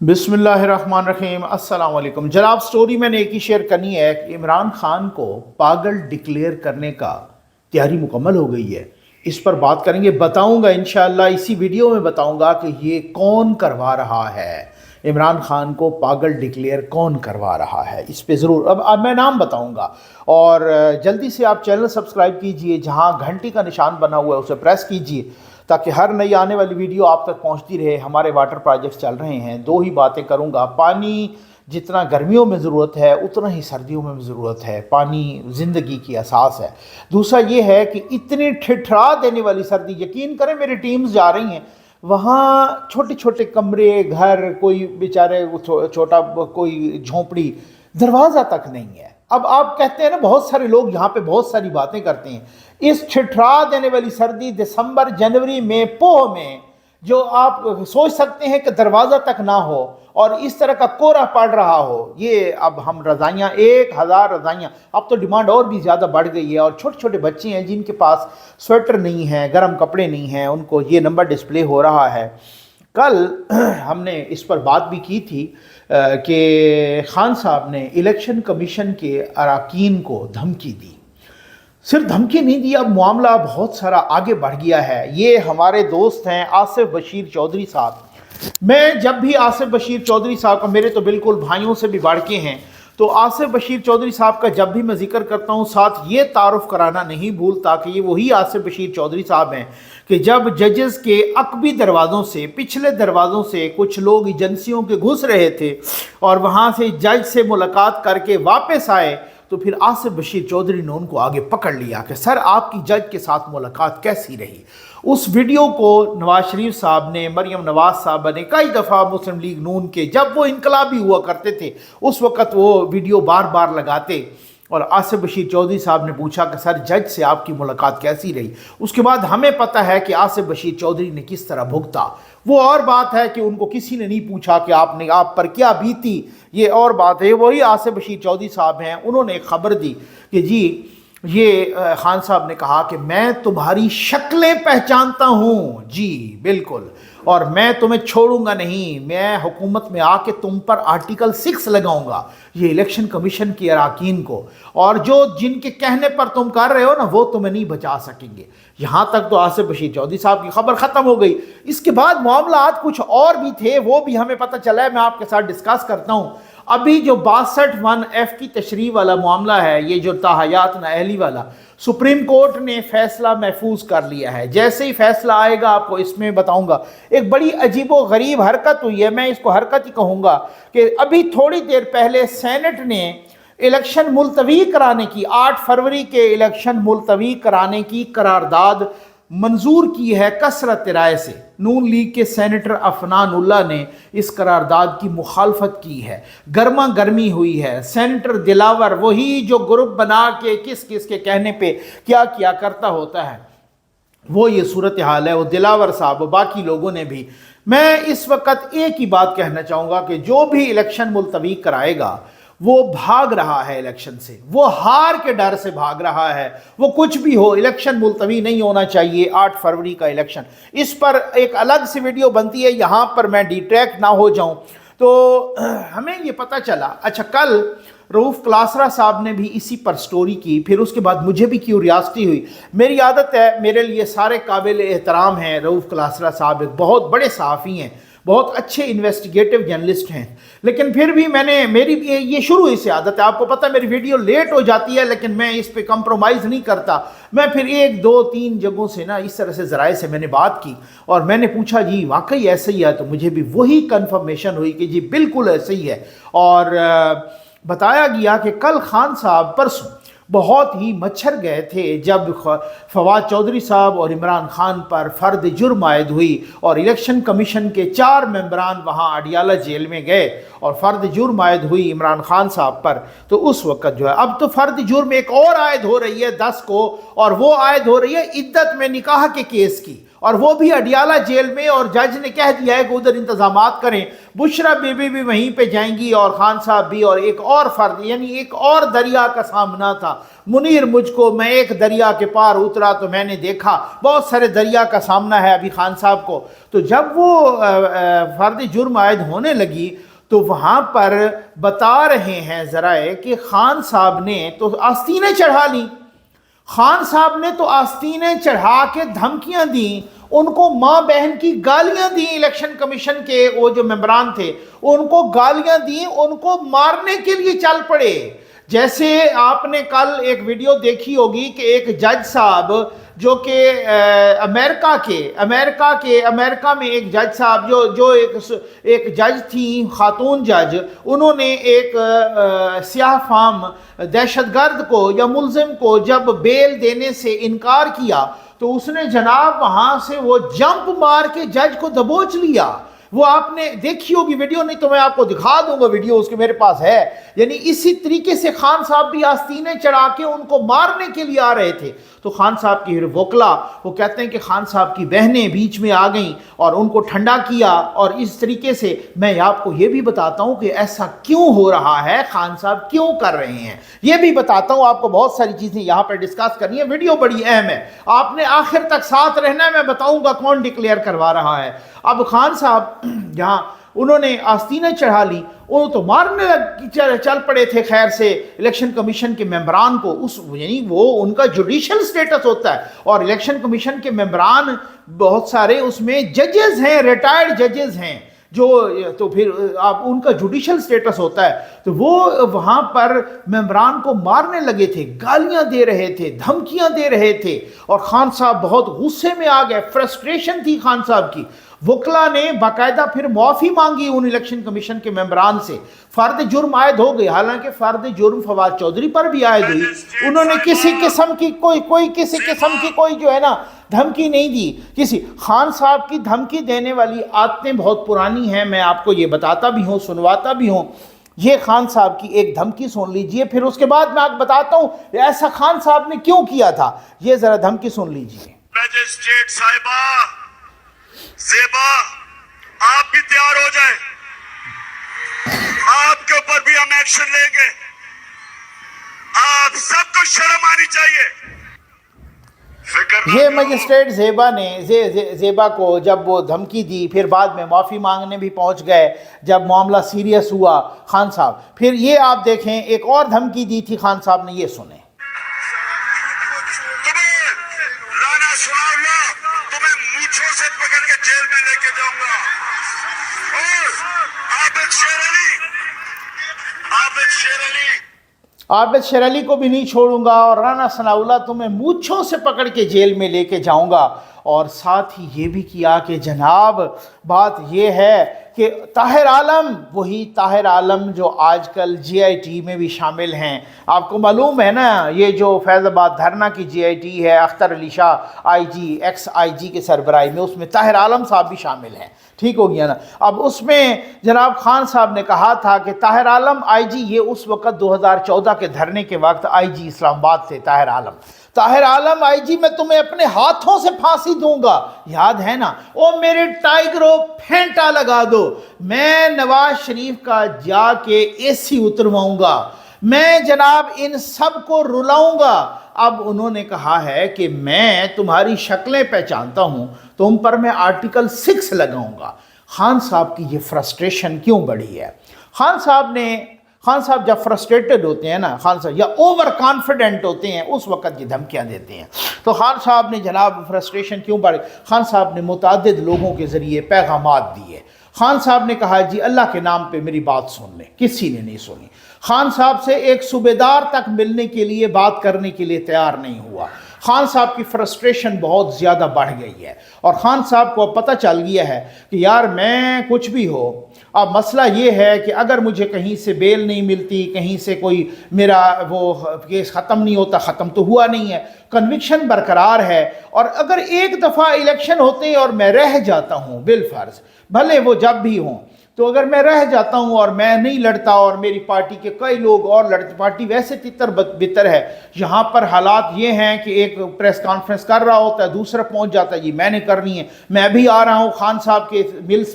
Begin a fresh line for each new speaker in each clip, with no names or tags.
बिस्मिल्लाहिर्रहमानिर्रहीम। अस्सलाम वालेकुम जनाब। स्टोरी मैंने एक ही शेयर करनी है कि इमरान खान को पागल डिक्लेयर करने का तैयारी मुकम्मल हो गई है। इस पर बात करेंगे, बताऊंगा इंशाअल्लाह, इसी वीडियो में बताऊंगा कि ये कौन करवा रहा है, इमरान खान को पागल डिक्लेयर कौन करवा रहा है। इस पे ज़रूर अब मैं नाम बताऊंगा। और जल्दी से आप चैनल सब्सक्राइब कीजिए, जहां घंटी का निशान बना हुआ है उसे प्रेस कीजिए ताकि हर नई आने वाली वीडियो आप तक पहुंचती रहे। हमारे वाटर प्रोजेक्ट्स चल रहे हैं। दो ही बातें करूंगा, पानी जितना गर्मियों में ज़रूरत है उतना ही सर्दियों में भी ज़रूरत है। पानी ज़िंदगी की असास है। दूसरा ये है कि इतनी ठिठरा देने वाली सर्दी, यकीन करें मेरी टीम्स जा रही हैं वहाँ, छोटे छोटे कमरे, घर, कोई बेचारे छोटा कोई झोंपड़ी, दरवाज़ा तक नहीं है। अब आप कहते हैं ना, बहुत सारे लोग यहाँ पे बहुत सारी बातें करते हैं। इस ठिठरा देने वाली सर्दी दिसंबर, जनवरी में, पोह में, जो आप सोच सकते हैं कि दरवाज़ा तक ना हो और इस तरह का कोहरा पड़ रहा हो, ये अब हम रज़ाइयाँ 1000 रज़ाइयाँ, अब तो डिमांड और भी ज़्यादा बढ़ गई है। और छोटे छोटे बच्चे हैं जिनके पास स्वेटर नहीं है, गर्म कपड़े नहीं हैं, उनको ये नंबर डिस्प्ले हो रहा है। कल हमने इस पर बात भी की थी कि खान साहब ने इलेक्शन कमीशन के अरकान को धमकी दी। सिर्फ धमकी नहीं दी, अब मामला बहुत सारा आगे बढ़ गया है। ये हमारे दोस्त हैं आसिफ बशीर चौधरी साहब। मैं जब भी आसिफ बशीर चौधरी साहब का, मेरे तो बिल्कुल भाइयों से भी बढ़ के हैं, तो आसिफ बशीर चौधरी साहब का जब भी मैं जिक्र करता हूँ, साथ ये तारुफ कराना नहीं भूलता कि ये वही आसिफ बशीर चौधरी साहब हैं कि जब जजेस के अकबी दरवाज़ों से, पिछले दरवाज़ों से कुछ लोग एजेंसियों के घुस रहे थे और वहाँ से जज से मुलाकात करके वापस आए, तो फिर आसिफ बशीर चौधरी ने उनको आगे पकड़ लिया कि सर आपकी जज के साथ मुलाकात कैसी रही। उस वीडियो को नवाज शरीफ साहब ने, मरियम नवाज साहब ने कई दफ़ा मुस्लिम लीग नून के, जब वो इनकलाबी हुआ करते थे उस वक़्त वो वीडियो बार बार लगाते, और आसिफ बशीर चौधरी साहब ने पूछा कि सर जज से आपकी मुलाकात कैसी रही। उसके बाद हमें पता है कि आसिफ बशीर चौधरी ने किस तरह भुगता। वो और बात है कि उनको किसी ने नहीं पूछा कि आप पर क्या बीती, ये और बात है। वही आसिफ बशीर चौधरी साहब हैं, उन्होंने एक खबर दी कि जी ये खान साहब ने कहा कि मैं तुम्हारी शक्लें पहचानता हूँ, जी बिल्कुल, और मैं तुम्हें छोड़ूंगा नहीं, मैं हुकूमत में आके तुम पर आर्टिकल 6 लगाऊंगा, ये इलेक्शन कमीशन की अरकान को, और जो जिनके कहने पर तुम कर रहे हो ना वो तुम्हें नहीं बचा सकेंगे। यहाँ तक तो आसिफ बशीर चौधरी साहब की खबर ख़त्म हो गई। इसके बाद मामला कुछ और भी थे, वो भी हमें पता चला है, मैं आपके साथ डिस्कस करता हूँ। अभी जो 62(1)(f) की तशरीह वाला मामला है, ये जो ताहयात नाअहली वाला, सुप्रीम कोर्ट ने फैसला महफूज कर लिया है। जैसे ही फैसला आएगा आपको इसमें बताऊंगा। एक बड़ी अजीबो गरीब हरकत हुई है, मैं इसको हरकत ही कहूँगा, कि अभी थोड़ी देर पहले सेनेट ने इलेक्शन मुलतवी कराने की, 8 फरवरी के इलेक्शन मुलतवी कराने की करारदाद मंजूर की है कसरत राय से। नून लीग के सेनेटर अफनानुल्लाह ने इस करारदाद की मुखालफत की है। गर्मा गर्मी हुई है। सेनेटर दिलावर, वही जो ग्रुप बना के किस किस के कहने पे क्या क्या करता होता है, वो ये सूरत हाल है। वो दिलावर साहब, बाकी लोगों ने भी। मैं इस वक्त एक ही बात कहना चाहूँगा कि जो भी इलेक्शन मुलतवी कराएगा वो भाग रहा है इलेक्शन से, वो हार के डर से भाग रहा है। वो कुछ भी हो, इलेक्शन मुलतवी नहीं होना चाहिए, 8 फरवरी का इलेक्शन। इस पर एक अलग से वीडियो बनती है, यहाँ पर मैं डिट्रैक्ट ना हो जाऊँ। तो हमें ये पता चला, अच्छा कल रऊफ़ क्लासरा साहब ने भी इसी पर स्टोरी की, फिर उसके बाद मुझे भी क्यूरियासिटी हुई। मेरी आदत है, मेरे लिए सारे काबिल एहतराम हैं। रऊफ़ क्लासरा साहब एक बहुत बड़े सहाफ़ी हैं, बहुत अच्छे इन्वेस्टिगेटिव जर्नलिस्ट हैं, लेकिन फिर भी मेरी ये शुरू ही से आदत है। आपको पता है मेरी वीडियो लेट हो जाती है, लेकिन मैं इस पे कंप्रोमाइज़ नहीं करता। मैं फिर 1, 2, 3 जगहों से ना इस तरह से ज़राए से मैंने बात की और मैंने पूछा जी वाकई ऐसे ही है, तो मुझे भी वही कंफर्मेशन हुई कि जी बिल्कुल ऐसे ही है। और बताया गया कि कल खान साहब परसों बहुत ही मच्छर गए थे जब फवाद चौधरी साहब और इमरान खान पर फ़र्द जुर्म आयद हुई और इलेक्शन कमीशन के 4 मेंबरान वहाँ अडियाला जेल में गए और फ़र्द जुर्म आयद हुई इमरान खान साहब पर। तो उस वक़्त जो है, अब तो फ़र्द जुर्म एक और आयद हो रही है 10 को, और वो आयद हो रही है इद्दत में निकाह के केस की। اور وہ بھی اڈیالہ جیل میں، اور جج نے کہہ دیا ہے کہ ادھر انتظامات کریں، بشرا بی بی بھی وہیں پہ جائیں گی اور خان صاحب بھی، اور ایک اور فرد، یعنی ایک اور دریا کا سامنا تھا۔ منیر مجھ کو، میں ایک دریا کے پار اترا تو میں نے دیکھا بہت سارے دریا کا سامنا ہے ابھی خان صاحب کو۔ تو جب وہ فرد جرم عائد ہونے لگی تو وہاں پر بتا رہے ہیں ذرائع کہ خان صاحب نے تو آستینیں چڑھا لیں، خان صاحب نے تو آستینیں چڑھا کے دھمکیاں دیں، ان کو ماں بہن کی گالیاں دیں، الیکشن کمیشن کے وہ جو ممبران تھے ان کو گالیاں دیں، ان کو مارنے کے لیے چل پڑے۔ جیسے آپ نے کل ایک ویڈیو دیکھی ہوگی کہ ایک جج صاحب جو کہ امریکہ میں ایک جج صاحب جو ایک جج تھیں، خاتون جج، انہوں نے ایک سیاہ فام دہشت گرد کو یا ملزم کو جب بیل دینے سے انکار کیا تو اس نے جناب وہاں سے وہ جمپ مار کے جج کو دبوچ لیا۔ وہ آپ نے دیکھی ہوگی ویڈیو، نہیں تو میں آپ کو دکھا دوں گا ویڈیو، اس کے میرے پاس ہے۔ یعنی اسی طریقے سے خان صاحب بھی آستینیں چڑھا کے ان کو مارنے کے لیے آ رہے تھے۔ تو خان صاحب کی وکلا وہ کہتے ہیں کہ خان صاحب کی بہنیں بیچ میں آ گئیں اور ان کو ٹھنڈا کیا، اور اس طریقے سے میں آپ کو یہ بھی بتاتا ہوں کہ ایسا کیوں ہو رہا ہے، خان صاحب کیوں کر رہے ہیں، یہ بھی بتاتا ہوں آپ کو۔ بہت ساری چیزیں یہاں پر ڈسکس کرنی ہے، ویڈیو بڑی اہم ہے، آپ نے آخر تک ساتھ رہنا ہے، میں بتاؤں گا کون ڈکلیئر کروا رہا ہے۔ اب خان صاحب جہاں انہوں نے آستینیں چڑھا لی، وہ تو مارنے چل پڑے تھے خیر سے الیکشن کمیشن کے ممبران کو، یعنی وہ ان کا جوڈیشل سٹیٹس ہوتا ہے، اور الیکشن کمیشن کے ممبران بہت سارے اس میں ججز ہیں، ریٹائرڈ ججز ہیں، تو پھر آپ ان کا جوڈیشل سٹیٹس ہوتا ہے۔ تو وہ وہاں پر ممبران کو مارنے لگے تھے، گالیاں دے رہے تھے، دھمکیاں دے رہے تھے، اور خان صاحب بہت غصے میں آ گئے، فرسٹریشن تھی خان صاحب کی۔ وکلا نے باقاعدہ پھر معافی مانگی ان الیکشن کمیشن کے ممبران سے، فرد جرم عائد ہو گئے، حالانکہ فرد جرم فواد چودھری پر بھی عائد ہوئی، انہوں نے کسی قسم کی کوئی جو ہے نا دھمکی نہیں دی۔ کسی خان صاحب کی دھمکی دینے والی عادتیں بہت پرانی ہیں، میں آپ کو یہ بتاتا بھی ہوں، سنواتا بھی ہوں۔ یہ خان صاحب کی ایک دھمکی سن لیجئے، پھر اس کے بعد میں آپ کو بتاتا ہوں ایسا خان صاحب نے کیوں کیا تھا۔ یہ ذرا دھمکی سن لیجئے۔
میجسٹریٹ صاحبہ، زیبا، آپ بھی تیار ہو جائیں، آپ کے اوپر بھی ہم ایکشن لیں گے، آپ سب کو شرم آنی چاہیے۔
یہ مجسٹریٹ زیبا کو جب وہ دھمکی دی، پھر بعد میں معافی مانگنے بھی پہنچ گئے جب معاملہ سیریس ہوا خان صاحب۔ پھر یہ آپ دیکھیں ایک اور دھمکی دی تھی خان صاحب نے، یہ سنیں۔
رانا ثناء اللہ، تمہیں مونچھوں سے پکڑ کے جیل میں لے کے جاؤں گا، اور عابد
شیر علی کو بھی نہیں چھوڑوں گا، اور رانا ثناء اللہ تمہیں مونچھوں سے پکڑ کے جیل میں لے کے جاؤں گا۔ اور ساتھ ہی یہ بھی کیا کہ جناب بات یہ ہے کہ طاہر عالم، وہی طاہر عالم جو آج کل جی آئی ٹی میں بھی شامل ہیں، آپ کو معلوم ہے نا، یہ جو فیض آباد دھرنا کی جی آئی ٹی ہے، اختر علی شاہ آئی جی، ایکس آئی جی کے سربراہی میں، اس میں طاہر عالم صاحب بھی شامل ہیں، ٹھیک ہو گیا نا۔ اب اس میں جناب خان صاحب نے کہا تھا کہ طاہر عالم آئی جی، یہ اس وقت 2014 کے دھرنے کے وقت آئی جی اسلام آباد تھے طاہر عالم آئی جی، میں تمہیں اپنے ہاتھوں سے پھانسی دوں گا، یاد ہے نا، او میرے ٹائگروں پھینٹا لگا دو، میں نواز شریف کا جا کے اے سی اترواؤں گا، میں جناب ان سب کو رلاؤں گا۔ اب انہوں نے کہا ہے کہ میں تمہاری شکلیں پہچانتا ہوں، تم پر میں آرٹیکل 6 لگاؤں گا۔ خان صاحب کی یہ فرسٹریشن کیوں بڑھی ہے؟ خان صاحب جب فرسٹریٹڈ ہوتے ہیں نا، خان صاحب یا اوور کانفیڈنٹ ہوتے ہیں، اس وقت یہ دھمکیاں دیتے ہیں۔ تو خان صاحب نے جناب فرسٹریشن کیوں بڑھی؟ خان صاحب نے متعدد لوگوں کے ذریعے پیغامات دیے۔ خان صاحب نے کہا جی اللہ کے نام پہ میری بات سن لیں، کسی نے نہیں سنی۔ خان صاحب سے ایک صوبیدار تک ملنے کے لیے، بات کرنے کے لیے تیار نہیں ہوا۔ خان صاحب کی فرسٹریشن بہت زیادہ بڑھ گئی ہے، اور خان صاحب کو پتہ چل گیا ہے کہ یار میں کچھ بھی ہو، اب مسئلہ یہ ہے کہ اگر مجھے کہیں سے بیل نہیں ملتی، کہیں سے کوئی میرا وہ کیس ختم نہیں ہوتا، ختم تو ہوا نہیں ہے، کنوکشن برقرار ہے، اور اگر ایک دفعہ الیکشن ہوتے ہیں اور میں رہ جاتا ہوں بالفرض، بھلے وہ جب بھی ہوں، तो अगर मैं रह जाता हूं और मैं नहीं लड़ता और मेरी पार्टी के कई लोग और लड़ते, पार्टी वैसे तितर बितर है, यहाँ पर हालात ये हैं कि एक प्रेस कॉन्फ्रेंस कर रहा होता है, दूसरा पहुंच जाता है जी मैंने करनी है, मैं भी आ रहा हूँ खान साहब के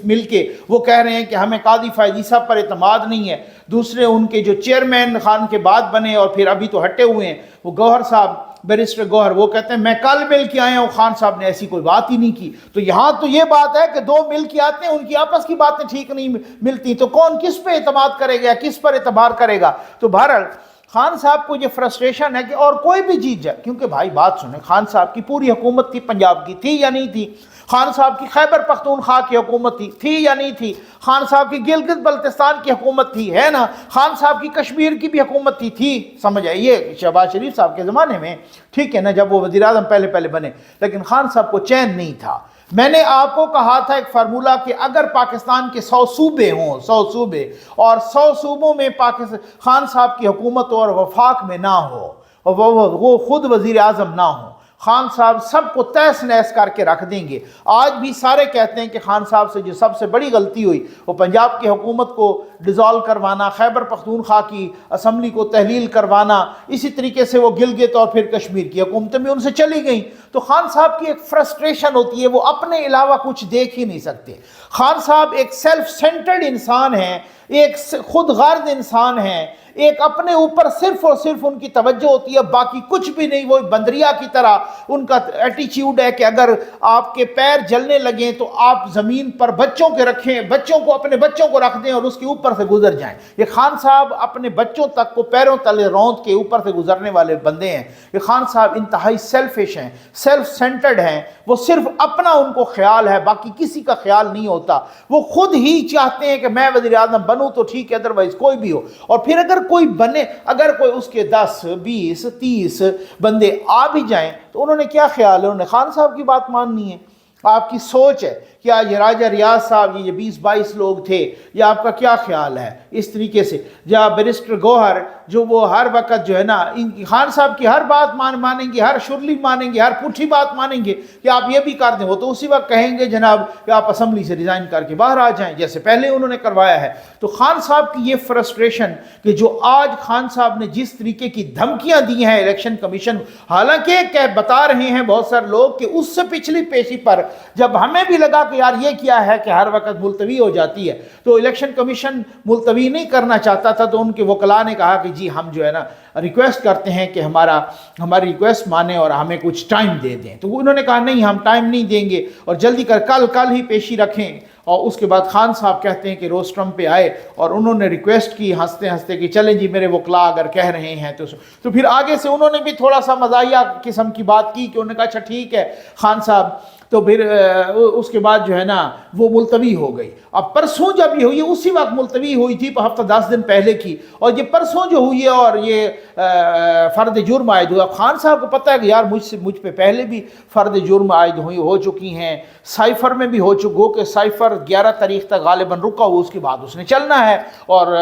मिल के, वो कह रहे हैं कि हमें कादी फैजी साहब पर एतमाद नहीं है, दूसरे उनके जो चेयरमैन खान के बाद बने और फिर अभी तो हटे हुए हैं वो गौहर साहब, बैरिस्टर गौहर, वो कहते हैं मैं कल मिल के आया हूँ, खान साहब ने ऐसी कोई बात ही नहीं की। तो यहाँ तो ये बात है कि दो मिल के आते हैं, उनकी आपस की बातें ठीक नहीं मिलती, तो कौन किस पे एतमाद करेगा, किस पर एतबार करेगा। तो बहरहाल खान साहब को ये फ्रस्ट्रेशन है कि और कोई भी जीत जाए, क्योंकि भाई बात सुने, खान साहब की पूरी हुकूमत थी, पंजाब की थी या नहीं थी, खान साहब की खैबर पख्तूनख्वा की हुकूमत थी या नहीं थी, खान साहब की गिलगित बल्तिस्तान की हुकूमत थी, है ना, खान साहब की कश्मीर की भी हुकूमत थी, समझ आइए शहबाज शरीफ साहब के ज़माने में, ठीक है ना, जब वो वज़ीर आज़म पहले पहले बने, लेकिन खान साहब को चैन नहीं था। मैंने आपको कहा था एक फार्मूला कि अगर पाकिस्तान के 100 सूबे हों, 100 सूबे, और 100 सूबों में पाकिस्तान खान साहब की हुकूमत और वफाक में ना हो, और वो खुद वज़ीर आज़म ना हो, खान साहब सबको तहस नहस करके रख देंगे। आज भी सारे कहते हैं कि खान साहब से जो सबसे बड़ी गलती हुई वो पंजाब की हुकूमत को डिज़ोल्व करवाना, खैबर पख्तूनख्वा की असम्बली को तहलील करवाना, इसी तरीके से वो गिलगित और फिर कश्मीर की हुकूमतें भी उनसे चली गई। तो खान साहब की एक फ्रस्ट्रेशन होती है, वो अपने अलावा कुछ देख ही नहीं सकते। खान साहब एक सेल्फ सेंटर्ड इंसान हैं, एक खुद गर्ज इंसान हैं, एक अपने ऊपर सिर्फ और सिर्फ उनकी तवज्जो होती है, बाकी कुछ भी नहीं। वो बंदरिया की तरह उनका एटीट्यूड है कि अगर आपके पैर जलने लगे तो आप ज़मीन पर बच्चों के रखें, बच्चों को, अपने बच्चों को रख दें और उसके ऊपर से गुजर जाएं। ये खान साहब अपने बच्चों तक को पैरों तले रौंद के ऊपर से गुजरने वाले बंदे हैं। ये खान साहब इंतहाई सेल्फिश हैं, सेल्फ सेंटर्ड हैं, वो सिर्फ अपना उनको ख्याल है, बाकी किसी का ख्याल नहीं होता। वो खुद ही चाहते हैं कि मैं वज़ीर आज़म बनूँ तो ठीक है, अदरवाइज कोई भी हो। और फिर अगर कोई बने, अगर कोई उसके 10, 20, 30 बंदे आ भी जाएं तो उन्होंने क्या ख्याल है, उन्होंने खान साहब की बात माननी है। आपकी सोच है क्या ये राजा रियाज साहब ये 20-22 लोग थे, या आपका क्या ख्याल है इस तरीके से? या बैरिस्टर गौहर जो वो हर वक्त जो है ना खान साहब की हर बात मानेंगे, हर शुरली मानेंगे, हर पुठी बात मानेंगे कि आप ये भी कर दें, वो तो उसी वक्त कहेंगे जनाब कि आप असम्बली से रिज़ाइन करके बाहर आ जाएं, जैसे पहले उन्होंने करवाया है। तो खान साहब की ये फ्रस्ट्रेशन कि जो आज खान साहब ने जिस तरीके की धमकियां दी हैं इलेक्शन कमीशन, हालांकि बता रहे हैं बहुत सारे लोग कि उससे पिछली पेशी पर जब हमें भी लगा कि यार ये क्या है कि हर वक्त मुलतवी हो जाती है, तो इलेक्शन कमीशन मुलतवी नहीं करना चाहता था, तो उनके वकला ने कहा कि जी हम जो है ना रिक्वेस्ट करते हैं कि हमारी रिक्वेस्ट माने और हमें कुछ टाइम दे दें। तो उन्होंने कहा नहीं, हम टाइम नहीं देंगे और जल्दी कर कल ही पेशी रखें। और उसके बाद खान साहब कहते हैं कि रोस्ट्रम पे आए और उन्होंने रिक्वेस्ट की हंसते हंसते कि चलें जी मेरे वकला अगर कह रहे हैं तो फिर आगे से उन्होंने भी थोड़ा सा मज़ाहिया किस्म की बात की कि उन्होंने कहा अच्छा ठीक है खान साहब। तो फिर उसके बाद जो है ना वो मुलतवी हो गई। अब परसों जब ये हुई, उसी वक्त मुलतवी हुई थी हफ्ता 10 दिन पहले की, और ये परसों जो हुई है और ये फ़र्द जुर्म आयद हुआ। खान साहब को पता है कि यार मुझ पे पहले भी फ़र्द जुर्म आयद हो चुकी हैं, साइफ़र में भी हो कि साइफ़र 11 तारीख तक गालिबन रुका हुआ, उसके बाद उसने चलना है, और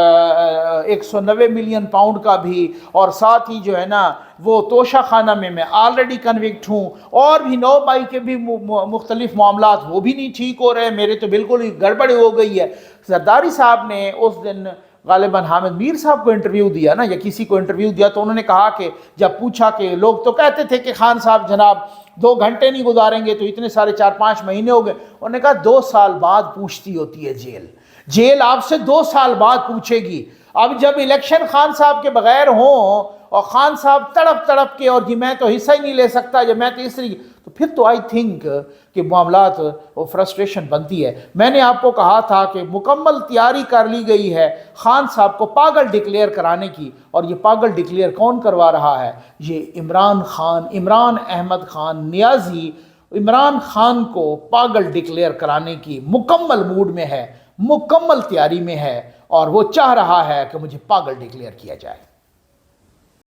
190 मिलियन पाउंड का भी, और साथ ही जो है ना वो तोशा खाना में मैं ऑलरेडी कन्विक्ट हूँ, और भी 9 मई के भी मुख्तलिफ मामलात वो भी नहीं ठीक हो रहे, मेरे तो बिल्कुल ही गड़बड़ हो गई है। जरदारी साहब ने उस दिन गालिबन हामिद मीर साहब को इंटरव्यू दिया ना, या किसी को इंटरव्यू दिया, तो उन्होंने कहा कि जब पूछा कि लोग तो कहते थे कि खान साहब जनाब 2 घंटे नहीं गुजारेंगे तो इतने सारे 4-5 महीने हो गए, उन्होंने कहा 2 साल बाद पूछती होती है जेल आपसे 2 साल बाद पूछेगी। अब जब इलेक्शन खान साहब के बगैर हों और खान साहब तड़प के और जी मैं तो हिस्सा ही नहीं ले सकता, जब मैं तो इस तरीके, तो फिर तो आई थिंक कि मामलात वो फ्रस्ट्रेशन बनती है। मैंने आपको कहा था कि मुकम्मल तैयारी कर ली गई है खान साहब को पागल डिक्लेयर कराने की, और ये पागल डिक्लेयर कौन करवा रहा है? ये इमरान अहमद खान नियाजी इमरान खान को पागल डिक्लेयर कराने की मुकम्मल मूड में है, मुकम्मल तैयारी में है, और वो चाह रहा है कि मुझे पागल डिक्लेयर किया जाए।